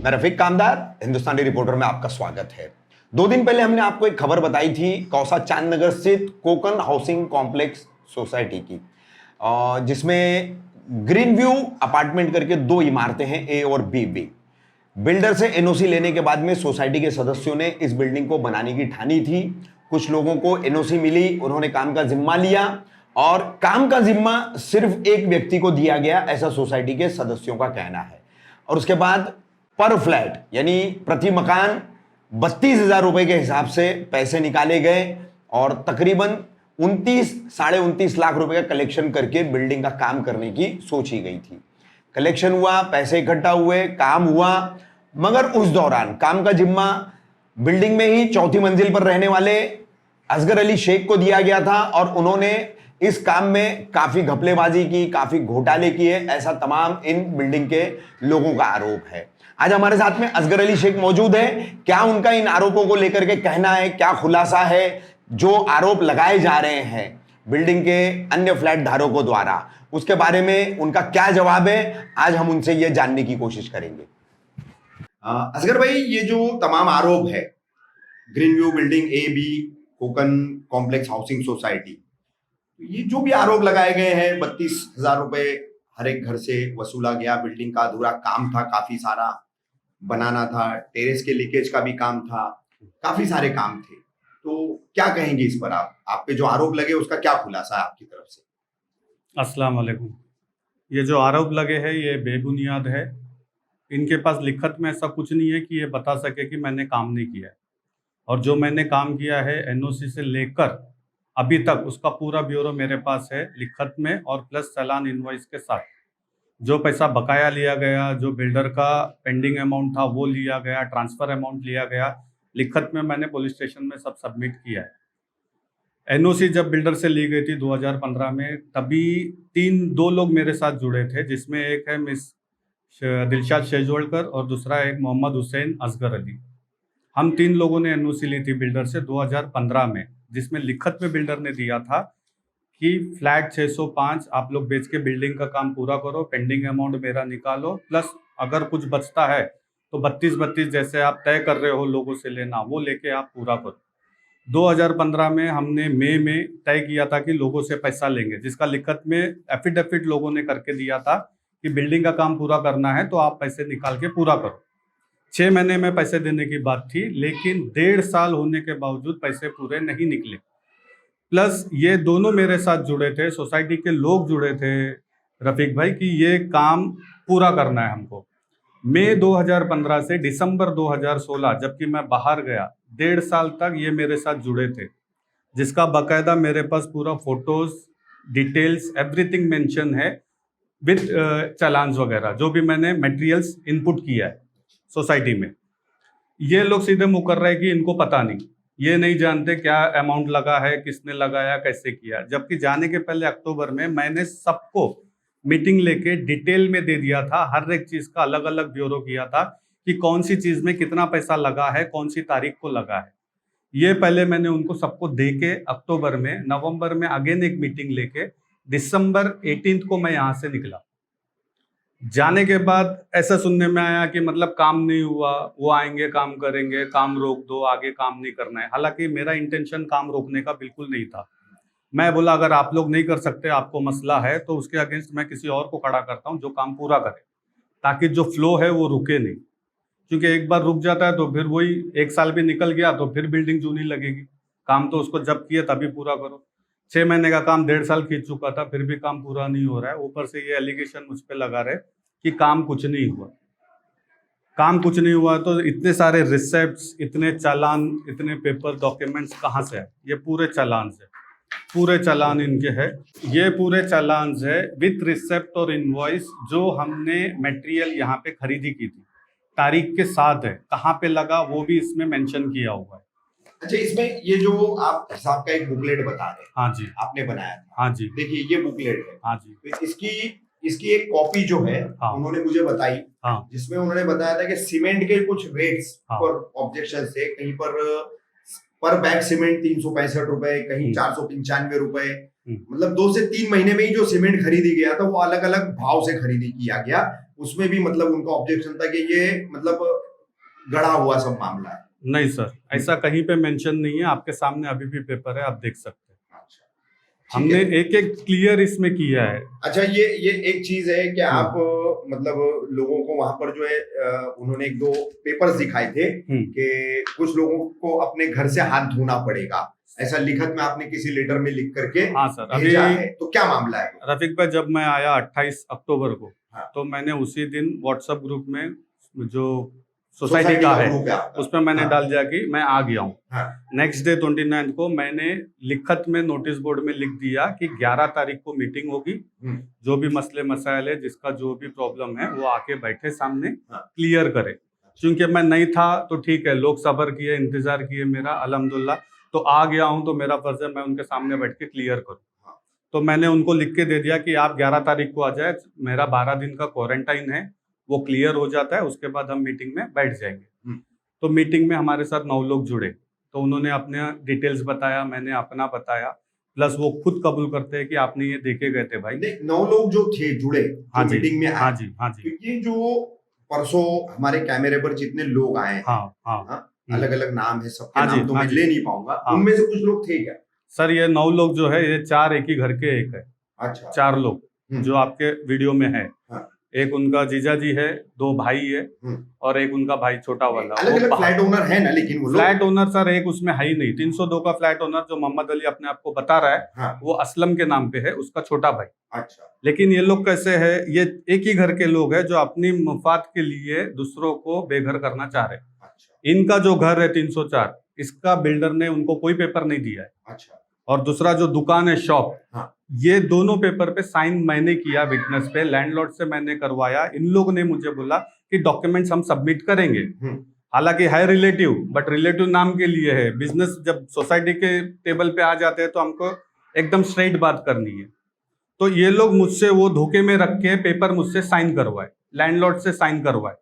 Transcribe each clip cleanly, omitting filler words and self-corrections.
मैं रफीक कामदार, हिंदुस्तानी रिपोर्टर में आपका स्वागत है। 2 दिन पहले हमने आपको एक खबर बताई थी कौसा चांद नगर स्थित कोकन हाउसिंग कॉम्प्लेक्स सोसाइटी की, जिसमें ग्रीन व्यू अपार्टमेंट करके 2 इमारतें हैं, ए और बी विंग। बिल्डर से एनओसी लेने के बाद में सोसाइटी के सदस्यों ने इस बिल्डिंग को बनाने की ठानी थी। कुछ लोगों को एनओसी मिली, उन्होंने काम का जिम्मा लिया और काम का जिम्मा सिर्फ एक व्यक्ति को दिया गया, ऐसा सोसाइटी के सदस्यों का कहना है। और उसके बाद पर फ्लैट यानी प्रति मकान 32,000 रुपए के हिसाब से पैसे निकाले गए और तकरीबन 29-29.5 लाख रुपए का कलेक्शन करके बिल्डिंग का काम करने की सोची गई थी। कलेक्शन हुआ, पैसे इकट्ठा हुए, काम हुआ, मगर उस दौरान काम का जिम्मा बिल्डिंग में ही 4थी मंजिल पर रहने वाले असगर अली शेख को दिया गया था और उन्होंने इस काम में काफी घपलेबाजी की, काफी घोटाले किए, ऐसा तमाम इन बिल्डिंग के लोगों का आरोप है। आज हमारे साथ में असगर अली शेख मौजूद है। क्या उनका इन आरोपों को लेकर के कहना है, क्या खुलासा है, जो आरोप लगाए जा रहे हैं बिल्डिंग के अन्य फ्लैट धारकों द्वारा, उसके बारे में उनका क्या जवाब है, आज हम उनसे यह जानने की कोशिश करेंगे। असगर भाई, ये जो तमाम आरोप है, green view building A B Konkan complex housing society, ये जो भी आरोप लगाए गए हैं, 32,000 रुपए हर एक घर से वसूला गया, बिल्डिंग का अधूरा काम था, काफी सारा बनाना था, टेरेस के लीकेज का भी काम था, काफी सारे काम थे, तो क्या कहेंगे इस पर? आप पे जो आरोप लगे उसका क्या खुलासा है आपकी तरफ से? अस्सलाम वालेकुम। ये जो आरोप लगे हैं ये बेबुनियाद है। इनके पास लिखत में ऐसा कुछ नहीं है कि ये बता सके कि मैंने काम नहीं किया है, और जो मैंने काम किया है एनओसी से लेकर अभी तक उसका पूरा ब्यूरो मेरे पास है लिखत में, और प्लस चालान इनवॉइस के साथ। जो पैसा बकाया लिया गया, जो बिल्डर का पेंडिंग अमाउंट था वो लिया गया, ट्रांसफ़र अमाउंट लिया गया, लिखत में मैंने पुलिस स्टेशन में सब सबमिट किया है। एनओसी जब बिल्डर से ली गई थी 2015 में, तभी 2 लोग मेरे साथ जुड़े थे, जिसमें एक है मिस दिलशाद शेजवलकर और दूसरा एक मोहम्मद हुसैन असगर अली। हम 3 लोगों ने एनओसी ली थी बिल्डर से 2015 में, जिसमें लिखत में बिल्डर ने दिया था कि फ्लैट 605 आप लोग बेच के बिल्डिंग का काम पूरा करो, पेंडिंग अमाउंट मेरा निकालो, प्लस अगर कुछ बचता है तो 32-32 जैसे आप तय कर रहे हो लोगों से लेना, वो लेके आप पूरा करो। 2015 में हमने मई में तय किया था कि लोगों से पैसा लेंगे, जिसका लिखत में एफिडेविट लोगों ने करके दिया था कि बिल्डिंग का काम पूरा करना है तो आप पैसे निकाल के पूरा करो। 6 महीने में पैसे देने की बात थी, लेकिन 1.5 साल होने के बावजूद पैसे पूरे नहीं निकले। प्लस ये दोनों मेरे साथ जुड़े थे, सोसाइटी के लोग जुड़े थे रफीक भाई, कि ये काम पूरा करना है हमको। मई 2015 से दिसंबर 2016 जबकि मैं बाहर गया, 1.5 साल तक ये मेरे साथ जुड़े थे, जिसका बाकायदा मेरे पास पूरा फोटोज, डिटेल्स, एवरीथिंग मेंशन है विद चालान्स वगैरह, जो भी मैंने मटेरियल्स इनपुट किया है सोसाइटी में। ये लोग सीधे मुँह कर रहे हैं कि इनको पता नहीं, ये नहीं जानते क्या अमाउंट लगा है, किसने लगाया, कैसे किया। जबकि जाने के पहले अक्टूबर में मैंने सबको मीटिंग लेके डिटेल में दे दिया था, हर एक चीज़ का अलग अलग ब्यूरो किया था कि कौन सी चीज़ में कितना पैसा लगा है, कौन सी तारीख को लगा है। ये पहले मैंने उनको सबको दे के अक्टूबर में, नवंबर में अगेन एक मीटिंग लेके दिसंबर 18 को मैं यहाँ से निकला। जाने के बाद ऐसा सुनने में आया कि मतलब काम नहीं हुआ, वो आएंगे काम करेंगे, काम रोक दो, आगे काम नहीं करना है। हालांकि मेरा इंटेंशन काम रोकने का बिल्कुल नहीं था। मैं बोला अगर आप लोग नहीं कर सकते, आपको मसला है, तो उसके अगेंस्ट मैं किसी और को खड़ा करता हूँ जो काम पूरा करे, ताकि जो फ्लो है वो रुके नहीं। क्योंकि एक बार रुक जाता है तो फिर वही 1 साल भी निकल गया तो फिर बिल्डिंग चूनी लगेगी। काम तो उसको जब किए तभी पूरा करो। 6 महीने का काम 1.5 साल खींच चुका था, फिर भी काम पूरा नहीं हो रहा है। ऊपर से ये एलिगेशन मुझ पर लगा रहे कि काम कुछ नहीं हुआ। काम कुछ नहीं हुआ तो इतने सारे रिसिप्ट्स, इतने चालान, इतने पेपर डॉक्यूमेंट्स कहाँ से है? ये पूरे चालान से, पूरे चालान इनके हैं। ये पूरे चालान है विथ रिसिप्ट और इनवॉइस, जो हमने मटेरियल यहाँ पे खरीदी की थी, तारीख के साथ है। कहाँ पे लगा वो भी इसमें मेंशन किया हुआ है। अच्छा, इसमें ये जो आप हिसाब का एक बुकलेट बता रहे हैं, हाँ जी, आपने बनाया था? हाँ जी, देखिए ये बुकलेट है। हाँ जी, तो इसकी एक कॉपी जो है, हाँ, उन्होंने मुझे बताई, हाँ, जिसमें उन्होंने बताया था कि सीमेंट के कुछ रेट्स हाँ, पर ऑब्जेक्शन थे। कहीं पर बैग सीमेंट 365 रुपए, कहीं 495 रुपए, मतलब 2 से 3 महीने में ही जो सीमेंट खरीदी गया था वो अलग अलग भाव से खरीदी किया गया, उसमें भी मतलब उनका ऑब्जेक्शन था कि ये मतलब गढ़ा हुआ सब मामला है। नहीं सर, ऐसा कहीं पे मेंशन नहीं है, आपके सामने अभी भी पेपर है, आप देख सकते हैं। अच्छा, ठीक हमने है। एक एक क्लियर इसमें किया है। अच्छा, ये एक चीज है कि आप मतलब लोगों को वहां पर जो है उन्होंने 1-2 पेपर्स दिखाए थे कि कुछ लोगों को अपने घर से हाथ धोना पड़ेगा, ऐसा लिखत में आपने किसी लेटर में लिख करके हाँ सर, अभी भेजा है, तो क्या मामला है? रफीक भाई, जब मैं आया 28 अक्टूबर को, हाँ। तो मैंने उसी दिन व्हाट्सएप ग्रुप में जो सोसाइटी का है ग्रुप आपका। उस पर मैंने हाँ। डाल दिया कि मैं आ गया हूँ। हाँ। नेक्स्ट डे 29 को मैंने लिखत में नोटिस बोर्ड में लिख दिया कि 11 तारीख को मीटिंग होगी, जो भी मसले मसाइल है, जिसका जो भी प्रॉब्लम है वो आके बैठे सामने क्लियर करे। क्योंकि मैं नहीं था तो ठीक है, लोग सब्र किए, इंतजार किए मेरा, अल्हम्दुलिल्लाह तो आ गया हूँ, तो मेरा फर्ज है मैं उनके सामने बैठ के क्लियर करूँ। तो मैंने उनको लिख के दे दिया कि आप 11 तारीख को आ जाए, मेरा 12 दिन का क्वारंटाइन है, वो क्लियर हो जाता है, उसके बाद हम मीटिंग में बैठ जाएंगे। तो मीटिंग में हमारे साथ 9 लोग जुड़े, तो उन्होंने अपने डिटेल्स बताया, मैंने अपना बताया, प्लस वो खुद कबूल करते हैं कि आपने ये देखे गए थे भाई। 9 लोग जो थे जुड़े हाँ जी, मीटिंग में आए, हाँ जी, हाँ जी, तो ये जो परसों हमारे कैमरे पर जितने लोग आए हैं, हाँ, अलग अलग नाम है सबके, हाँ जी, नाम तो हाँ मैं जी। ले नहीं पाऊंगा, हाँ। उनमें से कुछ लोग थे क्या? सर ये 9 लोग जो है, ये 4 एक ही घर के एक है। अच्छा, 4 लोग जो आपके वीडियो में है। हाँ। एक उनका जीजा जी है, 2 भाई है, और एक उनका भाई छोटा वाला। अलग अलग फ्लैट ओनर है ना, लेकिन वो फ्लैट ओनर सर एक उसमें है ही नहीं। 302 का फ्लैट ओनर जो मोहम्मद अली अपने आप को बता रहा है, हाँ। वो असलम के नाम पे है, उसका छोटा भाई। अच्छा, लेकिन ये लोग कैसे है, ये एक ही घर के लोग हैं जो अपनी मफाद के लिए दूसरों को बेघर करना चाह रहे हैं। अच्छा, इनका जो घर है 304, इसका बिल्डर ने उनको कोई पेपर नहीं दिया है। अच्छा, और दूसरा जो दुकान है शॉप, हाँ। ये दोनों पेपर पे साइन मैंने किया, विटनेस पे, लैंडलॉर्ड से मैंने करवाया। इन लोग ने मुझे बोला कि डॉक्यूमेंट्स हम सबमिट करेंगे, हालांकि है रिलेटिव, बट रिलेटिव नाम के लिए है। बिजनेस जब सोसाइटी के टेबल पे आ जाते हैं तो हमको एकदम स्ट्रेट बात करनी है। तो ये लोग मुझसे वो धोखे में रख के पेपर मुझसे साइन करवाए, लैंडलॉर्ड से साइन करवाए।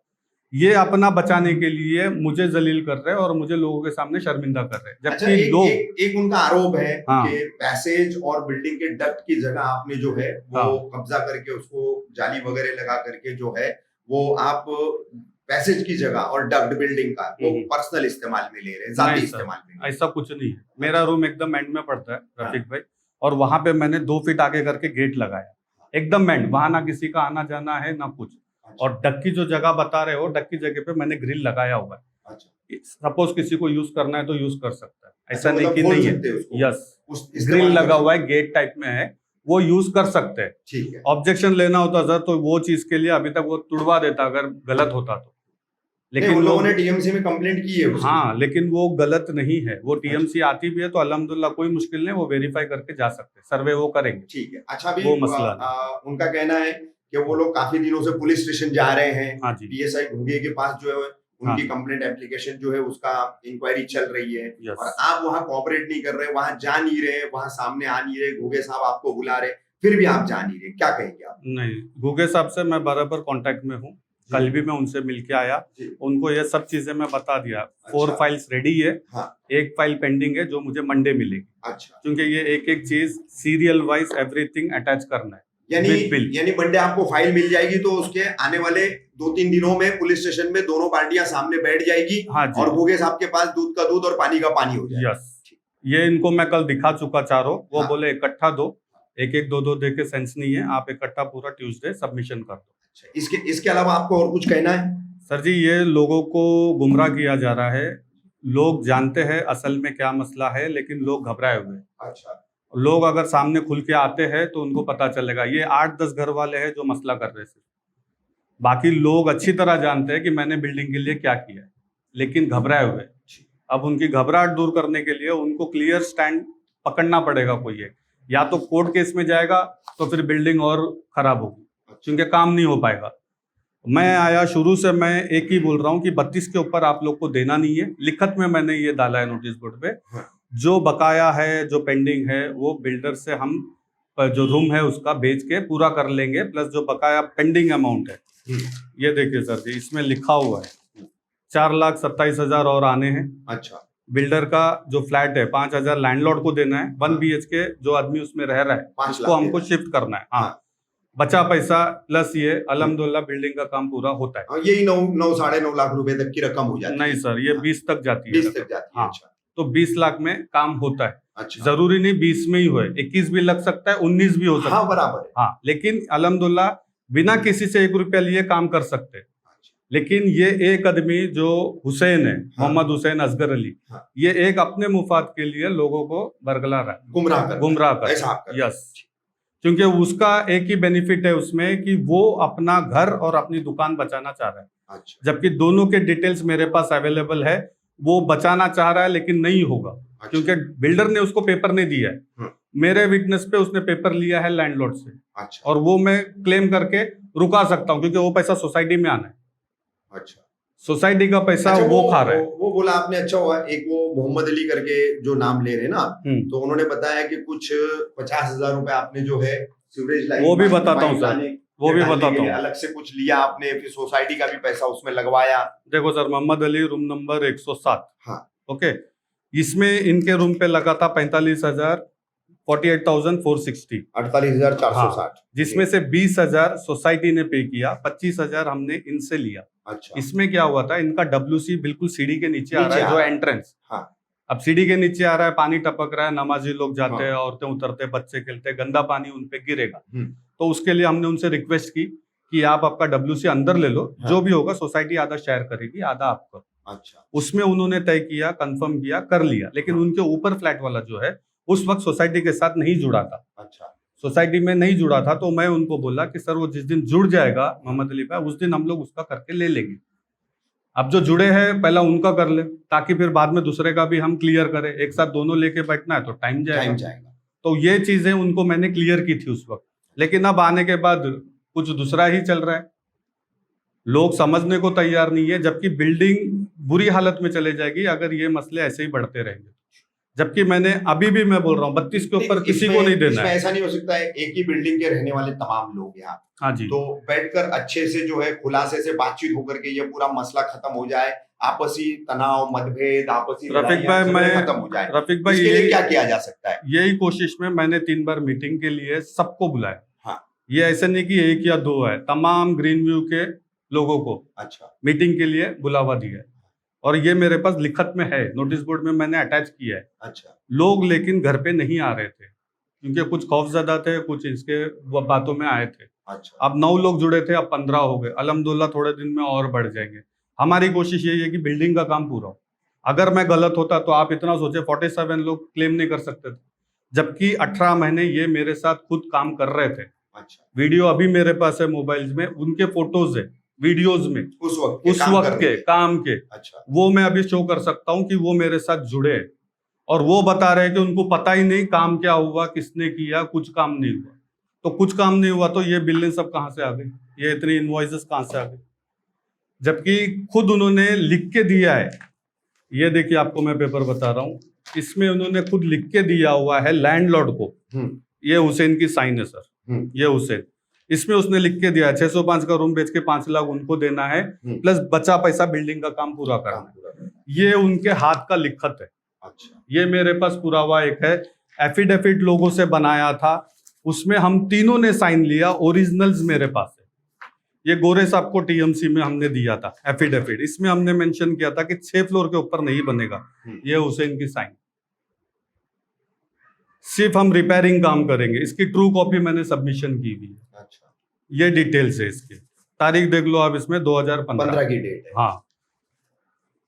ये अपना बचाने के लिए मुझे जलील कर रहे हैं और मुझे लोगों के सामने शर्मिंदा कर रहे हैं। अच्छा, जबकि लोग एक उनका आरोप है हाँ। कि पैसेज और बिल्डिंग के डक्ट की जगह आपने जो है वो कब्जा करके उसको जाली वगैरह लगा करके जो है वो आप पैसेज की जगह और डक्ट बिल्डिंग का वो पर्सनल इस्तेमाल में ले रहे हैं, जाती इस्तेमाल में। ऐसा कुछ नहीं है। मेरा रूम एकदम एंड में पड़ता है रफीक भाई, और वहां पे मैंने 2 फीट आगे करके गेट लगाया, एकदम एंड, वहां ना किसी का आना जाना है ना कुछ। और डक की जो जगह बता रहे हो, डक की जगह पे मैंने ग्रिल लगाया हुआ है। सपोज किसी को यूज करना है तो यूज कर सकता है, ऐसा नहीं कि नहीं है। यस, ग्रिल लगा हुआ है, गेट टाइप में है, वो यूज कर सकते हैं। ठीक है। ऑब्जेक्शन लेना होता सर तो वो चीज के लिए अभी तक वो तुड़वा देता अगर गलत होता तो, लेकिन उन लोगों ने टीएमसी में कंप्लेंट की है उसकी। हाँ, लेकिन वो गलत नहीं है। वो टीएमसी आती भी है तो अल्हम्दुलिल्लाह कोई मुश्किल नहीं, वो वेरीफाई करके जा सकते हैं, सर्वे वो करेंगे। ठीक है। अच्छा, अभी वो मसला उनका कहना है कि वो लोग काफी दिनों से पुलिस स्टेशन जा रहे हैं। हाँ जी, पीएसआई घुगे के पास जो है उनकी कंप्लेंट एप्लीकेशन जो है उसका इंक्वायरी चल रही है, और आप वहां कोऑपरेट नहीं कर रहे, वहां जा नहीं रहे, वहां सामने आ नहीं रहे, घुगे साहब आपको बुला रहे, फिर भी आप जा नहीं रहे, क्या कहेंगे आप? नहीं, घुगे साहब से मैं बराबर कांटेक्ट में हूँ, कल भी मैं उनसे मिलके आया, उनको ये सब चीजें मैं बता दिया। 4 फाइल्स रेडी है, एक फाइल पेंडिंग है जो मुझे मंडे मिलेगी। अच्छा, क्योंकि ये एक एक चीज सीरियल वाइज एवरीथिंग अटैच करना है। यानी मंडे आपको फाइल मिल जाएगी तो उसके आने वाले 2-3 दिनों में पुलिस स्टेशन में दोनों पार्टियां सामने बैठ जाएगी। हाँ, और घुगे साहब के पास दूध का दूध और पानी का पानी हो जाएगा। यस, ये इनको मैं कल दिखा चुका चारों, वो बोले इकट्ठा दो, एक एक 2-2 दे के सेंस नहीं है, आप इकट्ठा पूरा ट्यूसडे सबमिशन कर दो। इसके अलावा आपको और कुछ कहना है? सर जी, ये लोगों को गुमराह किया जा रहा है। लोग जानते हैं असल में क्या मसला है, लेकिन लोग घबराए हुए हैं। अच्छा, लोग अगर सामने खुल के आते हैं तो उनको पता चलेगा। ये 8-10 घर वाले हैं जो मसला कर रहे थे, बाकी लोग अच्छी तरह जानते हैं कि मैंने बिल्डिंग के लिए क्या किया है, लेकिन घबराए हुए। अब उनकी घबराहट दूर करने के लिए उनको क्लियर स्टैंड पकड़ना पड़ेगा कोई एक, या तो कोर्ट केस में जाएगा तो फिर बिल्डिंग और खराब होगी, क्योंकि काम नहीं हो पाएगा। मैं आया शुरू से मैं एक ही बोल रहा हूँ कि 32 के ऊपर आप लोग को देना नहीं है। लिखत में मैंने ये डाला है नोटिस बोर्ड पे, जो बकाया है, जो पेंडिंग है, वो बिल्डर से हम जो रूम है उसका बेच के पूरा कर लेंगे, प्लस जो बकाया पेंडिंग अमाउंट है, ये देखिए सर जी, इसमें लिखा हुआ है 4,27,000 और आने हैं। अच्छा, बिल्डर का जो फ्लैट है 5,000 लैंडलॉर्ड को देना है, 1 BHK जो आदमी उसमें रह रहा है 5 उसको लाख हमको देना है। शिफ्ट करना है। हाँ, हाँ। बचा पैसा प्लस ये अल्हम्दुलिल्लाह बिल्डिंग का काम पूरा होता है। हाँ, यही 9 साढ़े 9 लाख रुपए तक की रकम हो जाती है। नहीं सर, ये हाँ। 20 तक जाती है 20 रकम। तक जाती है। हाँ, अच्छा तो 20 लाख में काम होता है। अच्छा। जरूरी नहीं 20 में ही होए, 21 भी लग सकता है, 19 भी हो सकता हाँ है। बराबर है। हाँ, लेकिन अल्हम्दुलिल्लाह बिना किसी से 1 रुपया लिए काम कर सकते हैं। लेकिन ये एक आदमी जो हुसैन है, मोहम्मद हुसैन असगर अली, हाँ। ये एक अपने मुफाद के लिए लोगों को बरगला रहा है, गुमराह कर ऐसा आप कर। यस, क्योंकि उसका एक ही बेनिफिट है उसमें कि वो अपना घर और अपनी दुकान बचाना चाह रहा है, अच्छा जबकि दोनों के डिटेल्स मेरे पास अवेलेबल है। वो बचाना चाह रहा है लेकिन नहीं होगा, अच्छा। क्योंकि बिल्डर ने उसको पेपर नहीं दिया है। मेरे विटनेस पे उसने पेपर लिया है लैंडलॉर्ड से, अच्छा और वो मैं क्लेम करके रुका सकता हूँ, क्योंकि वो पैसा सोसाइटी में आना है। अच्छा। सोसाइटी का पैसा अच्छा, वो खा रहा है। वो बोला आपने, अच्छा हुआ एक वो मोहम्मद अली करके जो नाम ले रहे हैं ना, तो उन्होंने बताया कि कुछ 50,000 रुपए आपने जो है सीवरेज लाइन, वो भी बताता हूँ सर, वो भी बताता हूँ। अलग से कुछ लिया आपने, फिर सोसाइटी का भी पैसा उसमें लगवाया। देखो sir, Mohammad Ali room number 107, हाँ ओके, इसमें इनके रूम पे लगा था 45,000, 48,460, 48,460, जिसमें से 20,000 सोसाइटी ने पे किया, 25,000 हमने इनसे लिया। अच्छा इसमें क्या हुआ था, इनका WC बिल्कुल सीढ़ी के नीचे आ रहा है, नीचे जो आ रहा है। एंट्रेंस। हाँ अब सीढ़ी के नीचे आ रहा है, पानी टपक रहा है, नमाजी लोग जाते हाँ। हैं, औरतें उतरते, बच्चे खेलते, गंदा पानी उन पे गिरेगा। हम्म। तो उसके लिए हमने उनसे रिक्वेस्ट की कि आप आपका WC अंदर ले लो, हाँ। जो भी होगा सोसाइटी आधा शेयर करेगी, आधा आप करो। अच्छा उसमें उन्होंने तय किया, कंफर्म किया, कर लिया। लेकिन हाँ। उनके ऊपर फ्लैट वाला जो है उस वक्त सोसाइटी के साथ नहीं जुड़ा था, अच्छा सोसाइटी में नहीं जुड़ा था। तो मैं उनको बोला कि सर वो जिस दिन जुड़ जाएगा मोहम्मद अली भाई, उस दिन हम लोग उसका करके ले लेंगे। अब जो जुड़े हैं पहला उनका कर ले, ताकि फिर बाद में दूसरे का भी हम क्लियर करें। एक साथ दोनों लेके बैठना है तो टाइम जाएगा। तो ये चीजें उनको मैंने क्लियर की थी उस वक्त। लेकिन अब आने के बाद कुछ दूसरा ही चल रहा है, लोग समझने को तैयार नहीं है, जबकि बिल्डिंग बुरी हालत में चले जाएगी अगर ये मसले ऐसे ही बढ़ते रहेंगे। जबकि मैंने अभी भी मैं बोल रहा हूँ 32 के ऊपर किसी को नहीं देना है। ऐसा नहीं हो सकता है एक ही बिल्डिंग के रहने वाले तमाम लोग यहाँ, हाँ जी, तो बैठकर अच्छे से जो है खुलासे से बातचीत होकर के ये पूरा मसला खत्म हो जाए, आपसी तनाव, मतभेद, आपसी रफीक भाई, मैं खत्म हो जाए। रफीक भाई, इसके लिए क्या किया जा सकता है? यही कोशिश में मैंने 3 बार मीटिंग के लिए सबको बुलाया। हाँ। ये ऐसे नहीं कि 1 या 2 है, तमाम ग्रीन व्यू के लोगों को अच्छा मीटिंग के लिए बुलावा दिया है, और ये मेरे पास लिखत में है, नोटिस बोर्ड में मैंने अटैच किया है। अच्छा लोग लेकिन घर पे नहीं आ रहे थे, क्योंकि कुछ खौफजदा थे, कुछ इसके बातों में आए थे। अच्छा अब 9 लोग जुड़े थे, अब 15 हो गए, अल्हम्दुलिल्लाह थोड़े दिन में और बढ़ जाएंगे। हमारी कोशिश यही है कि बिल्डिंग का काम पूरा हो। अगर मैं गलत होता तो आप इतना सोचे 47 लोग क्लेम नहीं कर सकते थे, जबकि 18 महीने ये मेरे साथ खुद काम कर रहे थे। अच्छा वीडियो अभी मेरे पास है मोबाइल्स में, उनके फोटोज है वीडियोज में, उस वक्त के काम के। अच्छा वो मैं अभी शो कर सकता हूँ कि वो मेरे साथ जुड़े, और वो बता रहे हैं कि उनको पता ही नहीं काम क्या हुआ, किसने किया, कुछ काम नहीं हुआ। तो कुछ काम नहीं हुआ तो ये बिलें सब कहाँ से आ गई, ये इतनी इनवॉइसेस कहाँ से आ गई, जबकि खुद उन्होंने लिख के दिया है। ये देखिए, आपको मैं पेपर बता रहा हूँ, इसमें उन्होंने खुद लिख के दिया हुआ है लैंडलॉर्ड को। ये हुसैन की साइन है सर, ये हुसैन, इसमें उसने लिख के दिया है 605 का रूम बेच के 5 लाख उनको देना है, प्लस बचा पैसा बिल्डिंग का काम पूरा करना है। ये उनके हाथ का लिखत है। अच्छा ये मेरे पास पुरावा एक है, एफिडेविट लोगों से बनाया था, उसमें हम तीनों ने साइन लिया, ओरिजिनल्स मेरे पास है। ये गोरे साहब को TMC में हमने दिया था एफिडेविट, इसमें हमने मेंशन किया था कि 6 फ्लोर के ऊपर नहीं बनेगा। ये हुसैन की साइन, सिर्फ हम रिपेयरिंग काम करेंगे। इसकी ट्रू कॉपी मैंने सबमिशन की हुई है। अच्छा ये डिटेल्स है, इसकी तारीख देख लो आप, इसमें 2015 की डेट है। हाँ,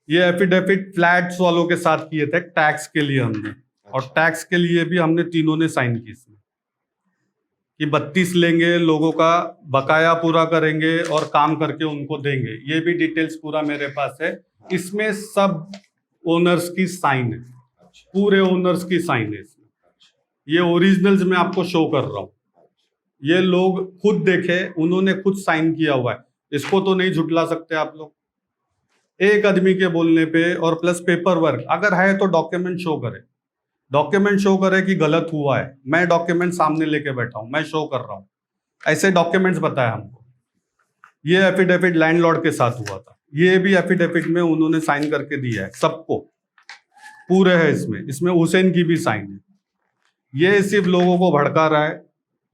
ये एफिडेविट फ्लैट्स वालों के साथ किए थे टैक्स के लिए हमने, और टैक्स के लिए भी हमने तीनों ने साइन की इसमें कि 32 लेंगे, लोगों का बकाया पूरा करेंगे और काम करके उनको देंगे। ये भी डिटेल्स पूरा मेरे पास है, इसमें सब ओनर्स की साइन है, पूरे ओनर्स की साइन है इसमें। ये ओरिजिनल्स मैं आपको शो कर रहा हूँ, ये लोग खुद देखे, उन्होंने खुद साइन किया हुआ है, इसको तो नहीं झुटला सकते आप लोग। एक आदमी के बोलने पे और प्लस पेपर वर्क अगर है तो डॉक्यूमेंट शो करे, डॉक्यूमेंट शो करे कि गलत हुआ है। मैं डॉक्यूमेंट सामने लेके बैठा हूं, मैं शो कर रहा हूं, ऐसे डॉक्यूमेंट्स बताया हमको। ये एफिडेविट लैंडलॉर्ड के साथ हुआ था, ये भी एफिडेविट में उन्होंने साइन करके दिया है सबको। पूरे है इसमें, इसमें हुसैन की भी साइन है। ये सिर्फ लोगों को भड़का रहा है,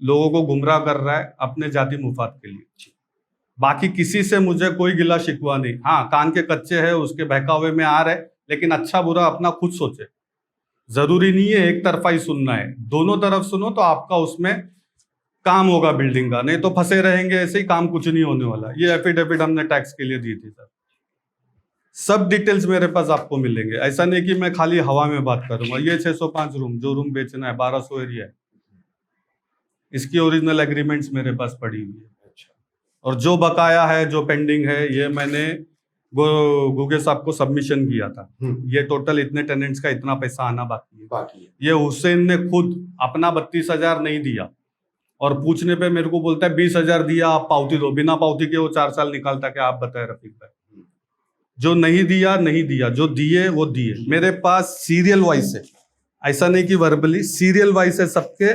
लोगों को गुमराह कर रहा है अपने जाति मुफाद के लिए। बाकी किसी से मुझे कोई गिला शिकवा नहीं। हाँ, कान के कच्चे है, उसके बहकावे में आ रहे, लेकिन अच्छा बुरा अपना खुद सोचे। जरूरी नहीं है एक तरफा ही सुनना है, दोनों तरफ सुनो तो आपका उसमें काम होगा बिल्डिंग का, नहीं तो फंसे रहेंगे ऐसे ही, काम कुछ नहीं होने वाला। ये एफिडेविट हमने टैक्स के लिए दी थी सर। सब डिटेल्स मेरे पास आपको मिलेंगे, ऐसा नहीं कि मैं खाली हवा में बात करूंगा। ये 605 रूम जो रूम बेचना है, 1200 एरिया है, इसकी ओरिजिनल एग्रीमेंट्स मेरे पास पड़ी हुई है। और जो बकाया है, जो पेंडिंग है, ये मैंने गुगे साहब को सबमिशन किया था। ये टोटल इतने टेनेंट्स का इतना पैसा आना बाकी है। ये हुसैन ने खुद अपना 32,000 नहीं दिया, और पूछने पे मेरे को बोलता है 20,000 दिया, आप पावती दो। बिना पावती के वो 4 साल निकालता। क्या आप बताए रफीक भाई? जो नहीं दिया नहीं दिया, जो दिए वो दिए। मेरे पास सीरियल वाइज है, ऐसा नहीं कि वर्बली, सीरियल वाइज है सबके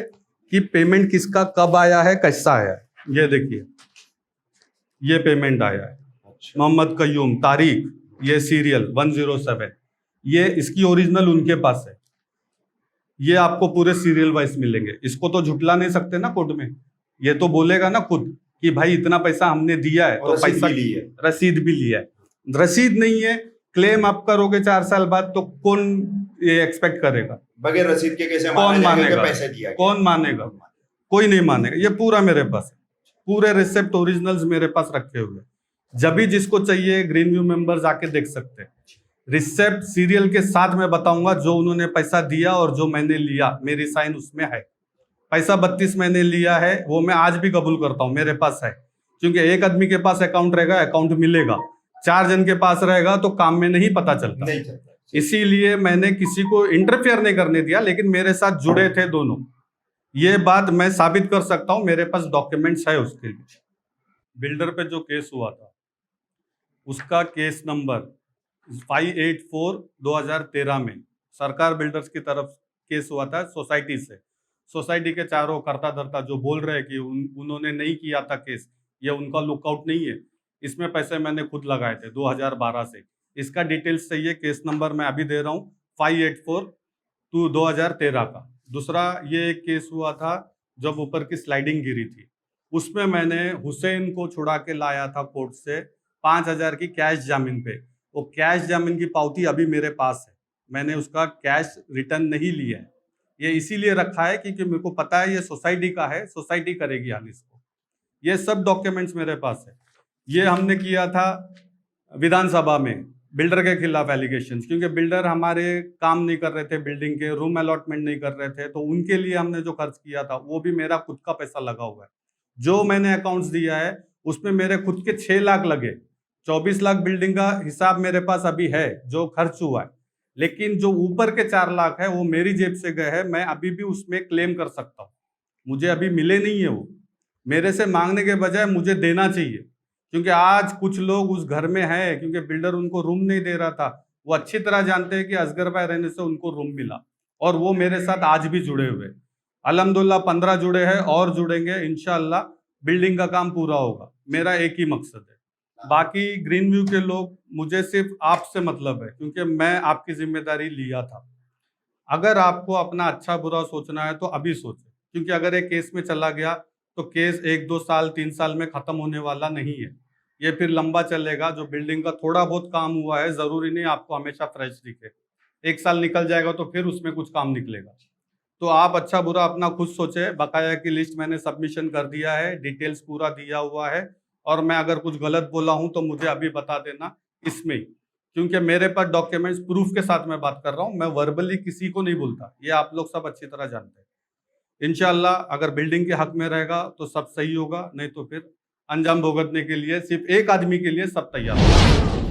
कि पेमेंट किसका कब आया है, कैसा आया है। ये देखिए, ये पेमेंट आया है मोहम्मद कयूम, तारीख, ये सीरियल 107, ये इसकी ओरिजिनल उनके पास है। ये आपको पूरे सीरियल वाइज मिलेंगे। इसको तो झुटला नहीं सकते ना कोर्ट में, ये तो बोलेगा ना खुद कि भाई इतना पैसा हमने दिया है, तो पैसा रसीद भी लिया है। रसीद नहीं है, क्लेम आप करोगे 4 साल बाद, तो कौन ये एक्सपेक्ट करेगा? बगैर रसीद के कैसे कौन मानेगा? पैसे दिया? कौन मानेगा? कोई नहीं मानेगा। ये पूरा मेरे पास है, पूरे रिसिप्ट ओरिजिनल्स मेरे पास रखे हुए। जब भी जिसको चाहिए ग्रीन व्यू मेंबर्स आके देख सकते हैं। रिसिप्ट सीरियल के साथ मैं बताऊंगा जो उन्होंने पैसा दिया और जो मैंने लिया, मेरी साइन उसमें है। पैसा 32 मैंने लिया है, वो मैं आज भी कबूल करता हूं, मेरे पास है। क्योंकि एक आदमी के पास अकाउंट रहेगा, अकाउंट मिलेगा। 4 जन के पास रहेगा तो काम में नहीं पता चलता। इसीलिए मैंने किसी को इंटरफेयर नहीं करने दिया, लेकिन मेरे साथ जुड़े थे दोनों। ये बात मैं साबित कर सकता हूं, मेरे पास डॉक्यूमेंट्स है उसके लिए। बिल्डर पे जो केस हुआ था, उसका केस नंबर 584/2013 में सरकार बिल्डर्स की तरफ केस हुआ था सोसाइटी से। सोसाइटी के चारों करता धरता जो बोल रहे हैं कि उन्होंने नहीं किया था केस, ये उनका लुकआउट नहीं है। इसमें पैसे मैंने खुद लगाए थे 2012 से। इसका डिटेल्स चाहिए, केस नंबर मैं अभी दे रहा हूँ 584/2013 का। दूसरा, ये एक केस हुआ था जब ऊपर की स्लाइडिंग गिरी थी, उसमें मैंने हुसैन को छुड़ा के लाया था कोर्ट से 5,000 की कैश जामीन पे। वो कैश जामीन की पावती अभी मेरे पास है, मैंने उसका कैश रिटर्न नहीं लिया है। ये इसीलिए रखा है क्योंकि मेरे को पता है ये सोसाइटी का है, सोसाइटी करेगी हाल इसको। ये सब डॉक्यूमेंट्स मेरे पास है। ये हमने किया था विधानसभा में बिल्डर के खिलाफ एलिगेशंस, क्योंकि बिल्डर हमारे काम नहीं कर रहे थे, बिल्डिंग के रूम अलॉटमेंट नहीं कर रहे थे, तो उनके लिए हमने जो खर्च किया था वो भी मेरा खुद का पैसा लगा हुआ है। जो मैंने अकाउंट्स दिया है उसमें मेरे खुद के 6 लाख लगे। 24 लाख बिल्डिंग का हिसाब मेरे पास अभी है जो खर्च हुआ है, लेकिन जो ऊपर के 4 लाख है वो मेरी जेब से गए हैं। मैं अभी भी उसमें क्लेम कर सकता हूँ, मुझे अभी मिले नहीं है। वो मेरे से मांगने के बजाय मुझे देना चाहिए, क्योंकि आज कुछ लोग उस घर में हैं, क्योंकि बिल्डर उनको रूम नहीं दे रहा था। वो अच्छी तरह जानते हैं कि असगर भाई रहने से उनको रूम मिला, और वो मेरे साथ आज भी जुड़े हुए। अल्हम्दुलिल्लाह 15 जुड़े हैं और जुड़ेंगे इंशाअल्लाह। बिल्डिंग का काम पूरा होगा, मेरा एक ही मकसद है। बाकी ग्रीन व्यू के लोग, मुझे सिर्फ आपसे मतलब है, क्योंकि मैं आपकी जिम्मेदारी लिया था। अगर आपको अपना अच्छा बुरा सोचना है तो अभी सोचें, क्योंकि अगर एक केस में चला गया तो केस 1-2 साल 3 साल में खत्म होने वाला नहीं है, ये फिर लंबा चलेगा। जो बिल्डिंग का थोड़ा बहुत काम हुआ है, जरूरी नहीं आपको हमेशा फ्रेश दिखे। 1 साल निकल जाएगा तो फिर उसमें कुछ काम निकलेगा। तो आप अच्छा बुरा अपना खुद सोचे। बकाया की लिस्ट मैंने सबमिशन कर दिया है, डिटेल्स पूरा दिया हुआ है, और मैं अगर कुछ गलत बोला हूं तो मुझे अभी बता देना इसमें ही, क्योंकि मेरे पास डॉक्यूमेंट्स प्रूफ के साथ मैं बात कर रहा हूं। मैं वर्बली किसी को नहीं बोलता, ये आप लोग सब अच्छी तरह जानते हैं। इंशाल्लाह अगर बिल्डिंग के हक में रहेगा तो सब सही होगा, नहीं तो फिर अंजाम भुगतने के लिए सिर्फ एक आदमी के लिए सब तैयार होगा।